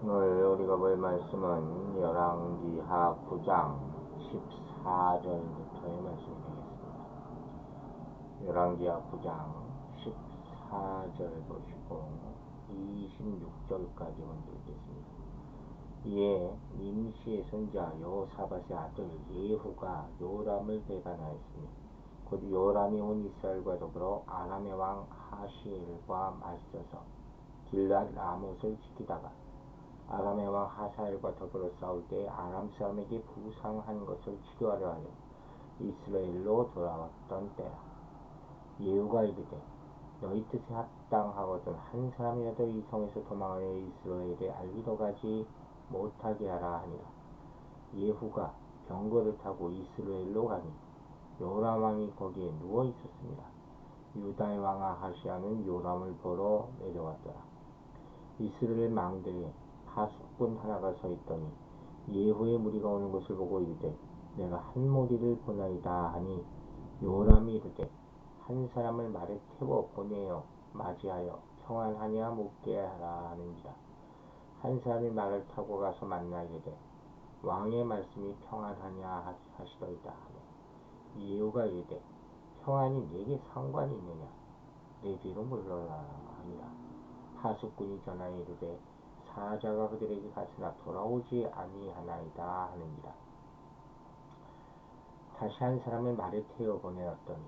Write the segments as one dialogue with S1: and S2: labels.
S1: 오늘 우리가 볼 말씀은 열왕기하 9장 14절부터의 말씀이 되겠습니다. 열왕기하 9장 14절 보시고 26절까지 먼저 읽겠습니다. 이에 님시의 손자 여호사밧의 아들 예후가 요람을 배반하였으니 곧 요람이 온 이스라엘과 더불어 아람의 왕 하시엘과 맞서서 길랏 라못을 지키다가 아람의 왕 하사엘과 더불어 싸울 때 아람 사람에게 부상한 것을 치료하려 하여 이스라엘로 돌아왔던 때라. 예후가 이르되 너희 뜻에 합당하거든 한 사람이라도 이 성에서 도망하여 이스라엘에 알리러 가지 못하게 하라 하니라. 예후가 병거를 타고 이스라엘로 가니 요람 왕이 거기에 누워 있었습니다. 유다의 왕 아하시야는 요람을 보러 내려왔더라. 이스라엘 망대에 파수꾼 하나가 서 있더니 예후의 무리가 오는 것을 보고 이르되 내가 한 무리를 보나이다 하니 요람이 이르되 한 사람을 말에 태워 보내어 맞이하여 평안하냐 묻게 하라 하는지라. 한 사람이 말을 타고 가서 만나 이르되 왕의 말씀이 평안하냐 하시더이다 하매 예후가 이르되 평안이 내게 상관이 있느냐 내 뒤로 물러라 하니라. 파수꾼이 전하여 이르되 사자가 그들에게 갔으나 돌아오지 아니하나이다 하는지라. 다시 한 사람을 말에 태워 보내었더니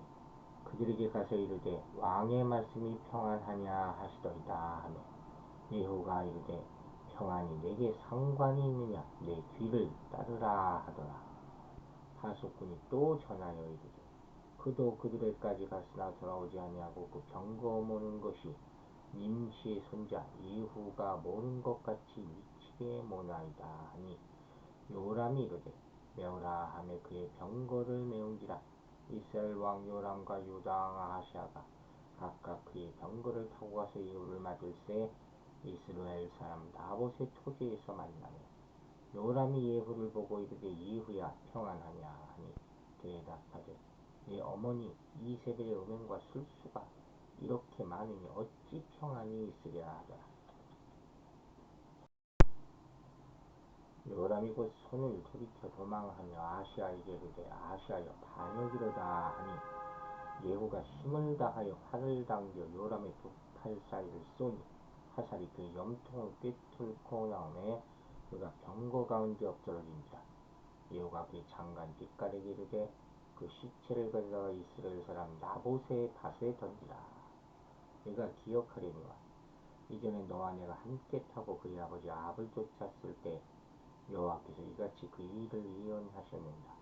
S1: 그들에게 가서 이르되 왕의 말씀이 평안하냐 하시더이다 하매 예후가 이르되 평안이 내게 상관이 있느냐 내 뒤를 따르라 하더라. 파수꾼이 또 전하여 이르되 그도 그들에까지 갔으나 돌아오지 아니하고 그 병거 모는 것이 님시의 손자 예후가 모는 것 같이 미치게 모나이다 하니 요람이 이르되 메우라 하매 그의 병거를 메운지라. 이스라엘 왕 요람과 유다 왕 아하시야가 각각 그의 병거를 타고 가서 예후를 맞을새 이스라엘 사람 나봇의 토지에서 만나며 요람이 예후를 보고 이르되 예후야 평안하냐 하니 대답하되 내 어머니 이세벨의 음행과 술수가 이렇게 많으니 어찌 평안이 있으랴 하더라. 요람이 곧 손을 돌이켜 도망하며 아하시야에게 이르되 아하시야여 반역이로다 하니 예후가 힘을 다하여 활을 당겨 요람의 두 팔 사이를 쏘니 화살이 그의 염통을 꿰뚫고 나오매 그가 병거 가운데 엎드러진지라. 예후가 그의 장관 뒷갈에게 이르되 그 시체를 가져다가 이스라엘 사람 나봇의 밭에 던지라. 내가 기억하려니와 이전에 너와 내가 함께 타고 그의 아버지 아합을 쫓았을 때 여호와께서 이같이 그 일을 예언하셨느니라.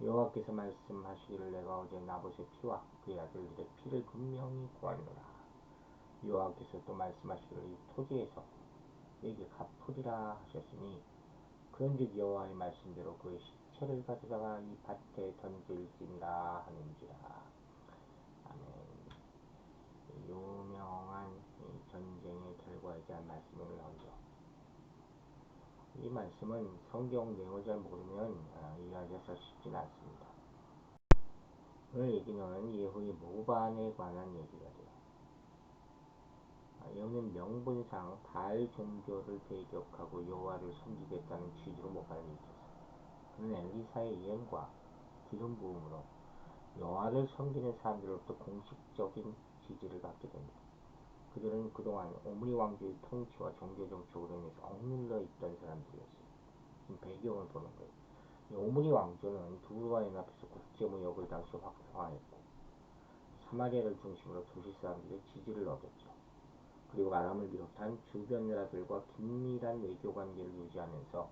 S1: 여호와께서 말씀하시기를 내가 어제 나봇의 피와 그의 아들들의 피를 분명히 보았노라. 여호와께서 또 말씀하시기를 이 토지에서 내게 갚으리라 하셨으니 그런즉 여호와의 말씀대로 그의 시체를 가져다가 이 밭에 던질지니라 하는지라. 아멘. 유명한 전쟁의 결과에 대한 말씀을 나오죠. 이 말씀은 성경 내용을 잘 모르면 이해하기가 쉽진 않습니다. 오늘 얘기는 예후의 모반에 관한 얘기가 돼요. 예후는 명분상 바알 종교를 배격하고 여호와를 섬기겠다는 취지로 모반을 일으켰어요. 그는 엘리사의 예언과 기름 부음으로 여호와를 섬기는 사람들로부터 공식적인 지지를 받게 됩니다. 그들은 그동안 오므리 왕조의 통치와 종교 정책으로 인해서 억눌러 있던 사람들이었어요. 지금 배경을 보는 거예요. 이 오므리 왕조는 두루와 연합해서 국제무역을 당시 활성화했고 사마리아를 중심으로 도시 사람들의 지지를 얻었죠. 그리고 아람을 비롯한 주변 나라들과 긴밀한 외교관계를 유지하면서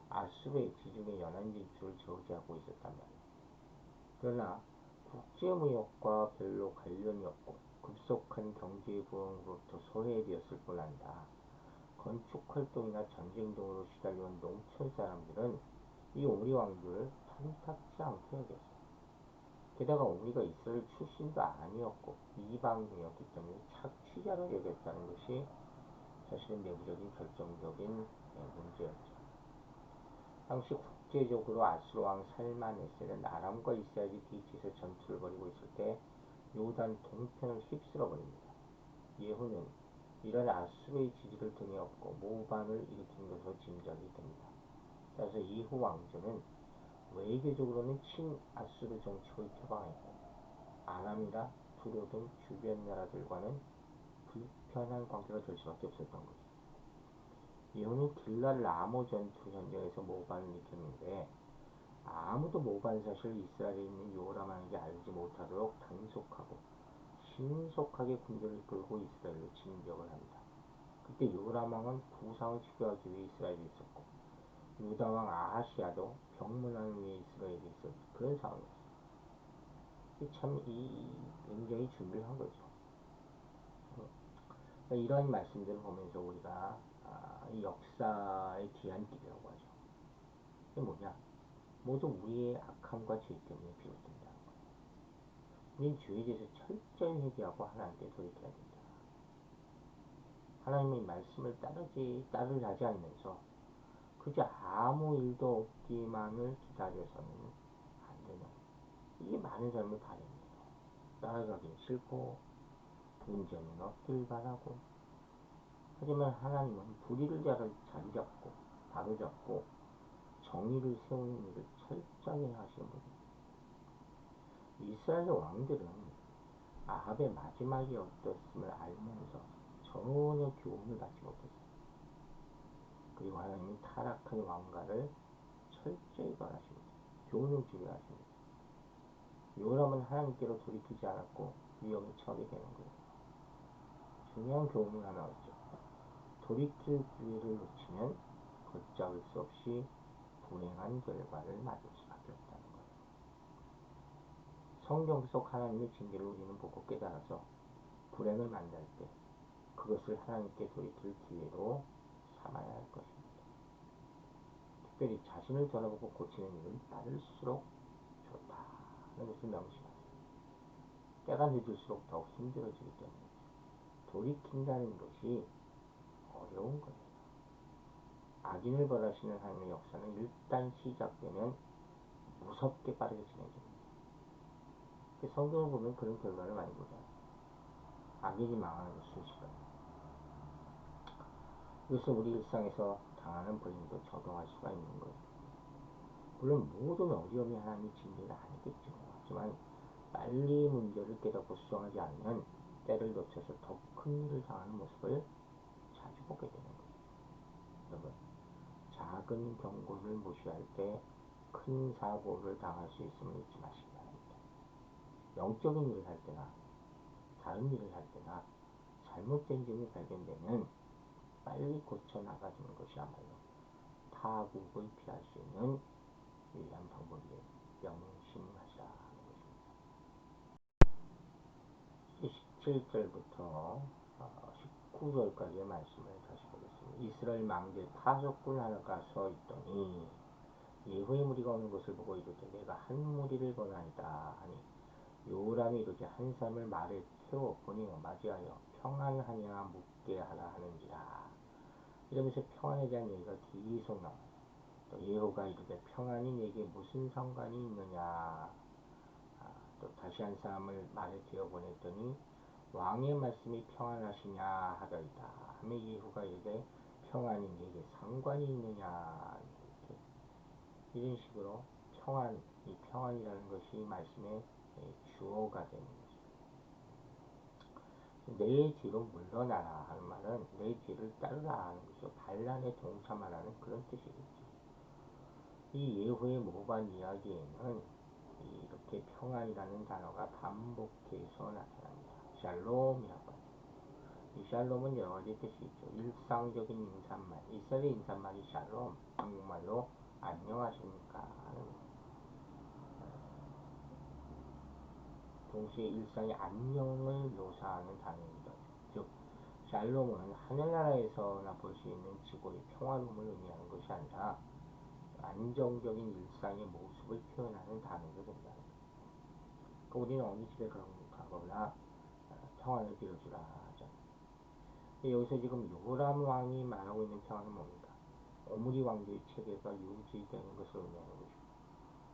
S1: 아수르의 지중해 연안 진출을 저지하고 있었단 말이에요. 그러나 국제무역과 별로 관련이 없고 급속한 경제 부흥으로부터 소외되었을 뿐 아니라 건축활동이나 전쟁 등으로 시달려온 농촌 사람들은 이 오므리 왕조를 탐탁지 않게 여겼어요. 게다가 오므리가 이스라엘 출신도 아니었고 이방인이었기 때문에 착취자로 여겼다는 것이 사실은 내부적인 결정적인 문제였죠. 당시 국제적으로 아수르 왕 살마네세는 아람과 이스라엘이 뒤치에서 전투를 벌이고 있을 때 요단 동편을 휩쓸어 버립니다. 예후는 이런 아수르의 지지를 등에 없고 모반을 일으킨 것으로 짐작이 됩니다. 따라서 예후 왕조는 외교적으로는 친아수르 정책을 표방했고 아람이나 두로 등 주변 나라들과는 불편한 관계가 될 수밖에 없었던 거죠. 예후는 길랄 라모 전투 현장에서 모반을 일으켰는데 아무도 모반 사실을 이스라엘에 있는 요람왕에게 알지 못하도록 단속하고 신속하게 군대를 끌고 이스라엘로 진격을 합니다. 그때 요람왕은 부상을 치료하기 위해 이스라엘에 있었고 유다왕 아하시아도 병문안을 위해 이스라엘에 있었던 그런 상황이었어요. 참 굉장히 준비를 한 거죠. 그러니까 이런 말씀들을 보면서 우리가 이 역사의 뒤안길이라고 하죠. 이게 뭐냐? 모두 우리의 악함과 죄 때문에 비롯된다는 거예요. 우리는 죄에 대해서 철저히 회개하고 하나님께 돌이켜야 된다. 하나님의 말씀을 따르지 않으면서 그저 아무 일도 없기만을 기다려서는 안 되는, 이게 많은 사람의 바람이에요. 따라가긴 싫고 문제는 없길 바라고. 하지만 하나님은 불의를 자리잡고 바로잡고 정의를 세우는 일을 철저히 하시는 분입니다. 이스라엘 왕들은 아합의 마지막이 어떻음을 알면서 전혀 교훈을 받지 못했어요. 그리고 하나님은 타락한 왕가를 철저히 벌하십니다. 교훈을 주게 하십니다. 요람은 하나님께로 돌이키지 않았고 위험에 처하게 되는 거예요. 중요한 교훈은 하나 있죠. 돌이킬 기회를 놓치면 걷잡을 수 없이 불행한 결과를 맞을 수밖에 없다는 거예요. 성경 속 하나님의 징계를 우리는 보고 깨달아서 불행을 만날 때 그것을 하나님께 돌이킬 기회로 삼아야 할 것입니다. 특별히 자신을 돌아보고 고치는 일은 빠를수록 좋다는 것을 명심하세요. 때가 늦을수록 더욱 힘들어지기 때문에 돌이킨다는 것이 어려운 거예요. 악인을 벌하시는 하나님의 역사는 일단 시작되면 무섭게 빠르게 진행됩니다. 성경을 보면 그런 결과를 많이 보잖아요. 악인이 망하는 순식간에. 그래서 우리 일상에서 당하는 불행도 적용할 수가 있는 거예요. 물론 모든 어려움이 하나님의 징계는 아니겠죠. 하지만 빨리 문제를 깨닫고 수정하지 않으면 때를 놓쳐서 더 큰 일을 당하는 모습을 자주 보게 되는 거예요. 여러분, 작은 경고를 무시할 때 큰 사고를 당할 수 있음을 잊지 마시기 바랍니다. 영적인 일을 할 때나 다른 일을 할 때나 잘못된 점이 발견되면 빨리 고쳐나가주는 것이야말로 타국을 피할 수 있는 유일한 방법이에요. 명심하시라는 것입니다. 17절부터 19절까지의 말씀을 다시 보겠습니다. 이스라엘 망대 타석꾼 하나가 서 있더니 예후의 무리가 오는 것을 보고 이르되 내가 한 무리를 권하이다 하니 요람이 이르되 한 사람을 말에 태워 보내어 맞이하여 평안하냐 묻게 하라 하는지라. 이러면서 평안에 대한 얘기가 계속 나와요. 또 예후가 이르되 평안이 내게 무슨 상관이 있느냐. 또 다시 한 사람을 말에 태워 보냈더니 왕의 말씀이 평안하시냐 하더이다 하며 예후가 이르되 평안이 내게 상관이 있느냐. 이런 식으로 이 평안이라는 것이 말씀의 주어가 되는 것입니다. 내 뒤로 물러나라 하는 말은 내 뒤를 따르라 하는 것이죠. 반란에 동참하라는 그런 뜻이겠죠. 이 예후의 모반 이야기에는 이렇게 평안이라는 단어가 반복해서 나타납니다. 샬롬이라고 하죠. 이 샬롬은 여러 가지 뜻이 있죠. 일상적인 인사말, 이스라엘의 인사말이 샬롬, 한국말로 안녕하십니까 하는 거예요. 동시에 일상의 안녕을 묘사하는 단어이기도 하죠. 즉 샬롬은 하늘나라에서나 볼 수 있는 지구의 평화로움을 의미하는 것이 아니라 안정적인 일상의 모습을 표현하는 단어로 된다는 거예요. 그러니까 우리는 어느 집에 가거나 평안을 빌어주라 하잖아요. 여기서 지금 요람 왕이 말하고 있는 평안은 뭡니까? 오므리 왕조의 체계가 유지되는 것을 의미하는 것이고,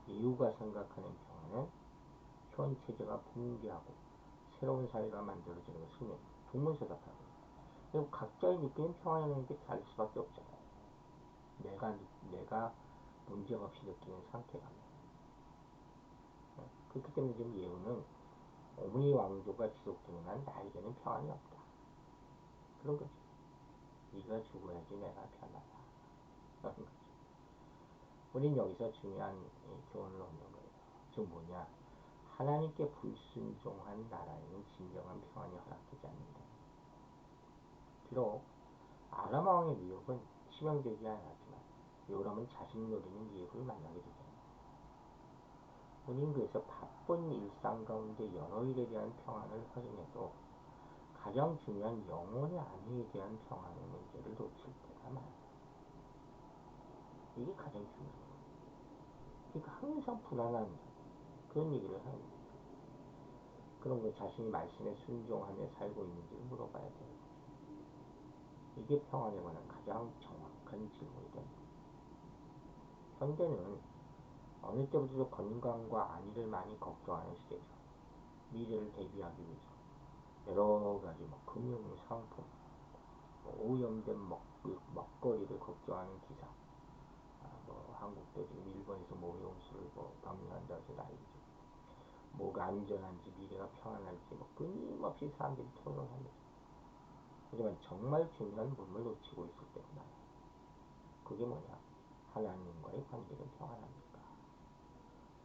S1: 예후가 생각하는 평안은 현 체제가 붕괴하고 새로운 사회가 만들어지는 것을 의미합니다. 동문서답하고 그리고 각자의 느끼는 평안이라는 게 다를 수밖에 없잖아요. 내가 문제가 없이 느끼는 상태가. 그렇기 때문에 지금 예우는 어머니 왕조가 지속되는 한 나에게는 평안이 없다. 그런 거죠. 네가 죽어야지 내가 편하다. 그런 거죠. 우린 여기서 중요한 교훈을 얻는 거예요. 즉 뭐냐? 하나님께 불순종한 나라에는 진정한 평안이 허락되지 않는다. 비록 아람 왕의 미혹은 치명적이지 않았지만 요람은 자신을 노리는 예후를 만나게 되잖아요. 우리는 그래서 바쁜 일상 가운데 여러 일에 대한 평안을 확인해도 가장 중요한 영혼의 안위에 대한 평안의 문제를 놓칠 때가 많아요. 이게 가장 중요한 거예요. 그러니까 항상 불안한 그런 얘기를 하는 거예요. 그런 거 자신이 말씀에 순종하며 살고 있는지를 물어봐야 돼요. 이게 평안에 관한 가장 정확한 질문이 됩니다. 현대는 어느 때보다도 건강과 안위를 많이 걱정하는 시대죠. 미래를 대비하기 위해서 여러 가지 금융 상품, 오염된 먹거리를 걱정하는 기사. 한국도 지금 일본에서 모형수를 방문한다고 해서 난리죠. 뭐가 안전한지 미래가 평안할지 끊임없이 사람들이 토론합니다. 하지만 정말 중요한 부분을 놓치고 있을 때가 많아요. 그게 뭐냐? 하나님과의 관계는 평안합니까?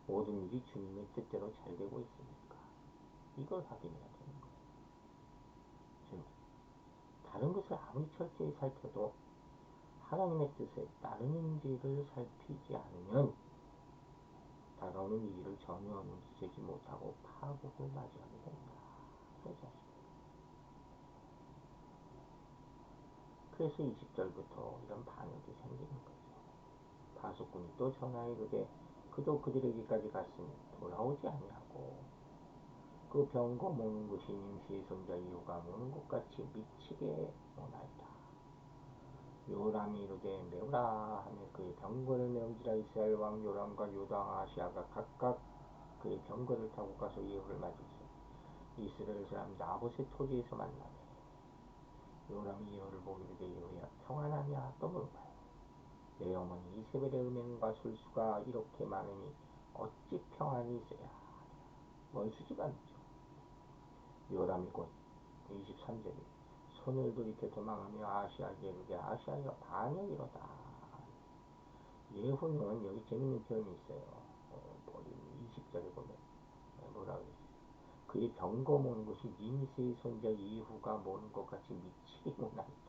S1: 모든 일이 주님의 뜻대로 잘 되고 있습니까? 이걸 확인해야 되는 거예요. 즉, 다른 것을 아무리 철저히 살펴도 하나님의 뜻에 따르는지를 살피지 않으면 다가오는 위기를 전혀 눈치채지 못하고 파국을 맞이하게 된다. 그래서 20절부터 이런 반역이 생기는 거죠. 파수꾼이 또 전하에 이르되 그도 그들에게까지 갔으니 돌아오지 아니하고 그 병거 모는 것이 임시의 손자 이후가 모는 것 같이 미치게 모나이다. 요람이 이르되 메우라 하며 그의 병거를 메운지라. 이스라엘 왕 요람과 요당 아시아가 각각 그의 병거를 타고 가서 예후를 맞이했어. 이스라엘 사람 나봇의 토지에서 만나매 요람이 예후를 보기를 되 예후야 평안하냐 또 물어봐요. 내 어머니 이세벨의 음행과 술수가 이렇게 많으니 어찌 평안이 있어야 하랴. 원수지가 아니죠. 요람이 곧 23절에 손을 돌이켜 도망하며 아시아에게 이르되 아시아여 반역이로다. 예후는 여기 재밌는 표현이 있어요. 20절에 보면 뭐라 그랬어요? 그의 병거 모는 것이 님새의 손자 예후가 모는 것 같이 미치게 모나이다.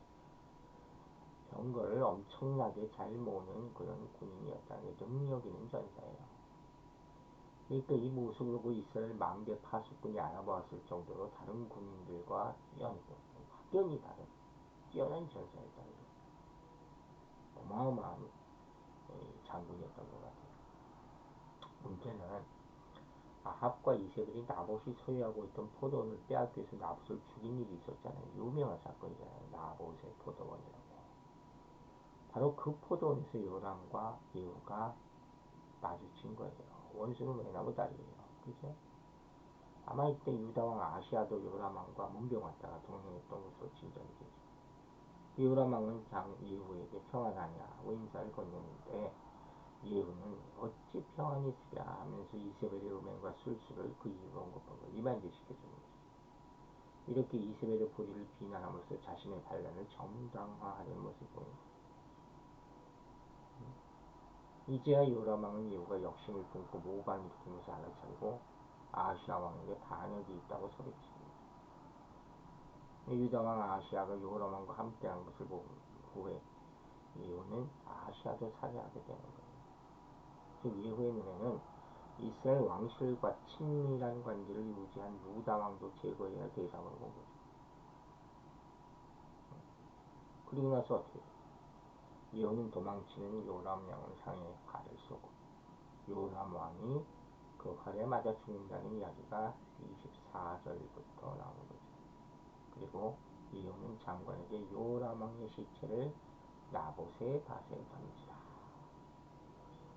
S1: 병거를 엄청나게 잘 모는 그런 군인이었다는 게 능력 있는 전사예요. 그러니까 이 모습을 보고 이스라엘 망대 파수꾼이 알아보았을 정도로 다른 군인들과 확연히 다른 뛰어난 전사였다는 거예요. 어마어마한 장군이었던 것 같아요. 문제는 아합과 이세벨이 나봇이 소유하고 있던 포도원을 빼앗겨서 나봇을 죽인 일이 있었잖아요. 유명한 사건이잖아요. 나봇의 포도원이라고. 바로 그 포도원에서 요람과 예후가 마주친 거예요. 원수는 외나무 다리예요. 그죠? 아마 이때 유다왕 아시아도 요람왕과 문병 왔다가 동행했던 것으로 진전이 되죠. 요람왕은 예후에게 평안하냐 고 인사를 건넸는데 예후는 어찌 평안이 있으랴 하면서 이세벨의 음행과 술수를 그 이후로 언급한 걸 리마인드시켜주는 거죠. 이렇게 이세벨의 보리를 비난함으로써 자신의 반란을 정당화하려는 모습을 보인 거예요. 이제야 요람왕은 예후가 욕심을 품고 모방을 일으킨 것을 알아차리고 아시아 왕에게 반역이 있다고 소리칩니다. 유다왕 아시아가 요람왕과 함께한 것을 본 후에 예후는 아시아도 살해하게 되는 거예요. 즉 예후의 눈에는 이스라엘 왕실과 친밀한 관계를 유지한 유다왕도 제거해야 할 대상으로 본 거죠. 그리고 나서 어떻게 돼요? 예후는 도망치는 요람 왕을 향해 활을 쏘고 요람 왕이 그 활에 맞아 죽는다는 이야기가 24절부터 나오는 거죠. 그리고 예후는 장관에게 요람 왕의 시체를 나봇의 밭에 던지라.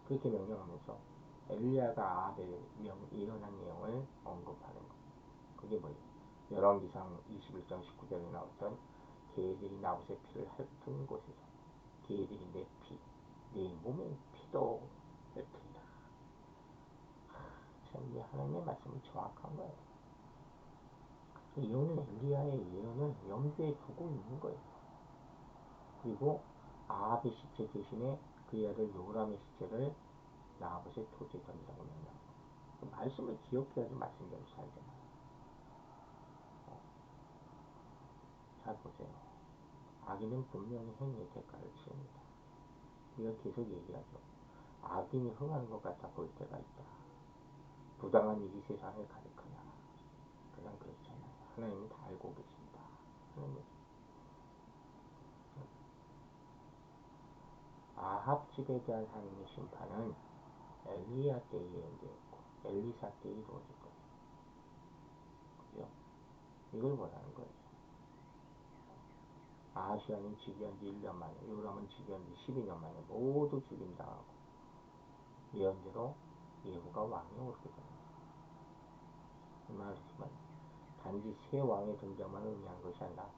S1: 그렇게 명령하면서 엘리야가 아합에 예언한 내용을 언급하는 거예요. 그게 뭐예요? 열왕기상 21장 19절에 나왔던 개들이 나봇의 피를 핥은 곳에서 개들이 내 피, 내 몸의 피도 핥으리라. 참, 이 하나님의 말씀은 정확한 거예요. 이거는 엘리야의 예언을 염두에 두고 있는 거예요. 그리고 아합의 시체 대신에 그의 아들 요람의 시체를 나봇의 토지에 던지라고 명령합니다. 그 말씀을 기억해야지 말씀대로 살잖아요. 잘 보세요. 악인은 분명히 행위의 대가를 치릅니다. 우리가 계속 얘기하죠. 악인이 흥하는 것 같아 보일 때가 있다. 부당한 일이 세상에 가득하냐. 그냥 그렇잖아요. 하나님은 다 알고 계십니다. 하는 거죠. 아합 집에 대한 하나님의 심판은 엘리야 때에 예언되었고 엘리사 때에 이루어질 거예요. 그죠? 이걸 원하는 거예요. 아하시아는 즉위한 지 1년 만에, 요람은 즉위한 지 12년 만에 모두 죽임당하고 예언대로 예후가 왕에 오르게 됩니다. 이 말은 단지 새 왕의 등장만 의미한 것이 아니라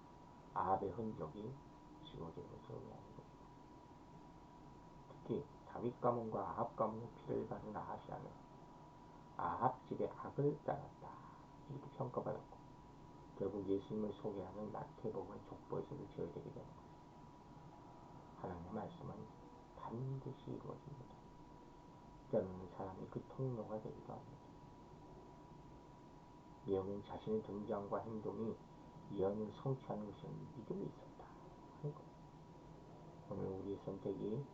S1: 아합의 흔적이 지워지는 것을 의미하는 거죠. 특히 다윗 가문과 아합 가문의 피를 바른 아하시아는 아합 집의 악을 따랐다 이렇게 평가받았고 결국 예수님을 소개하는 마태복음의 족보에서도 제외되게 되는 거예요. 하나님의 말씀은 반드시 이루어집니다. 때로는 사람이 그 통로가 되기도 합니다. 예언은 자신의 등장과 행동이 예언을 성취하는 것이라는 믿음이 있었다 하는 거예요. 오늘 우리의 선택이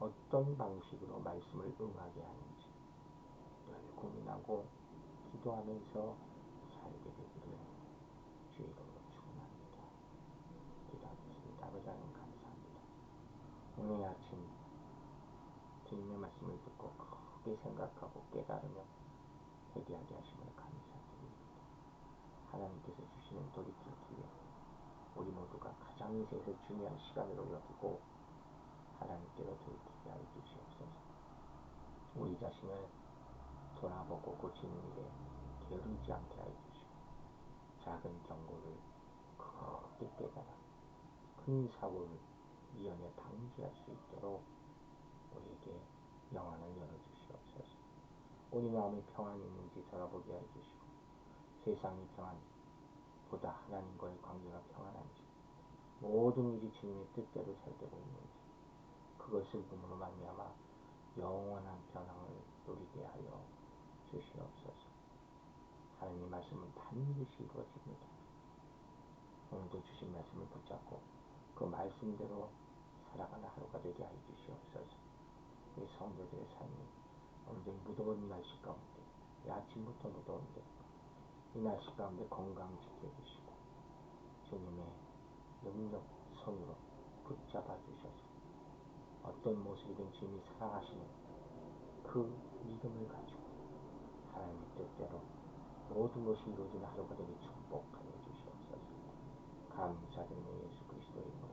S1: 어떤 방식으로 말씀을 응하게 하는지 늘 고민하고 기도하면서 살게 되기를 주의 이름으로 축원합니다. 기도하겠습니다. 아버지 하나님 감사합니다. 오늘 아침 주님의 말씀을 듣고 크게 생각하고 깨달으며 회개하게 하심을 감사드립니다. 하나님께서 주시는 돌이킬 기회 우리 모두가 가장 인생에서 중요한 시간으로 여기고 하나님께로 돌이키게 하여 주시옵소서. 우리 자신을 돌아보고 고치는 일에 게으르지 않게 하여 주시고 작은 경고를 크게 깨달아 큰 사고를 미연에 방지할 수 있도록 우리에게 영안을 열어주시옵소서. 우리 마음에 평안이 있는지 돌아보게 하여 주시고 세상의 평안보다 하나님과의 관계가 평안한지 모든 일이 주님의 뜻대로 잘 되고 있는지 그것을 봄으로 말미암아 영원한 평안을 누리게 하여 주시옵소서. 하나님의 말씀은 반드시 이루어집니다. 오늘도 주신 말씀을 붙잡고 그 말씀대로 살아가는 하루가 되게 하여 주시옵소서. 우리 성도들의 삶이 오늘도 무더운 날씨 가운데 아침부터 무더운데 이 날씨 가운데 건강 지켜주시고 주님의 능력 손으로 붙잡아 주셔서 어떤 모습이든 주님이 사랑하시는 그 믿음을 가지고 하나님의 뜻대로 모든 것이 이루어지는 하루가 되게 축복하여 주시옵소서. 감사드리며 예수 그리스도의 이름으로